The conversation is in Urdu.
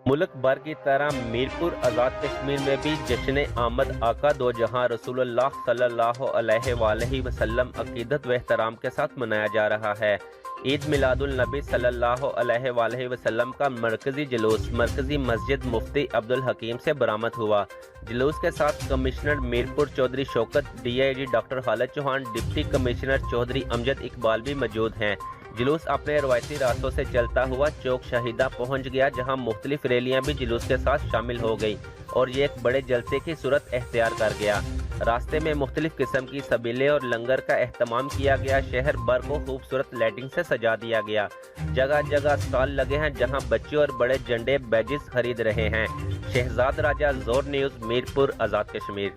ملک بھر کی طرح میرپور آزاد کشمیر میں بھی جشن آمد آقا دو جہاں رسول اللہ صلی اللہ علیہ وآلہ وسلم عقیدت و احترام کے ساتھ منایا جا رہا ہے۔ عید میلاد النبی صلی اللہ علیہ وآلہ وسلم کا مرکزی جلوس مرکزی مسجد مفتی عبدالحکیم سے برآمد ہوا۔ جلوس کے ساتھ commissioner Mirpur Chaudhry Shaukat, D I G doctor Khalid Chauhan, deputy commissioner Chaudhry Amjad Iqbal بھی موجود ہیں۔ جلوس اپنے روایتی راستوں سے چلتا ہوا چوک شہیدہ پہنچ گیا، جہاں مختلف ریلیاں بھی جلوس کے ساتھ شامل ہو گئی اور یہ ایک بڑے جلسے کی صورت اختیار کر گیا۔ راستے میں مختلف قسم کی سبیلیں اور لنگر کا اہتمام کیا گیا۔ شہر بھر کو خوبصورت لائٹنگ سے سجا دیا گیا۔ جگہ جگہ اسٹال لگے ہیں جہاں بچے اور بڑے جھنڈے بیجز خرید رہے ہیں۔ شہزاد راجہ، زور نیوز، میرپور، آزاد کشمیر۔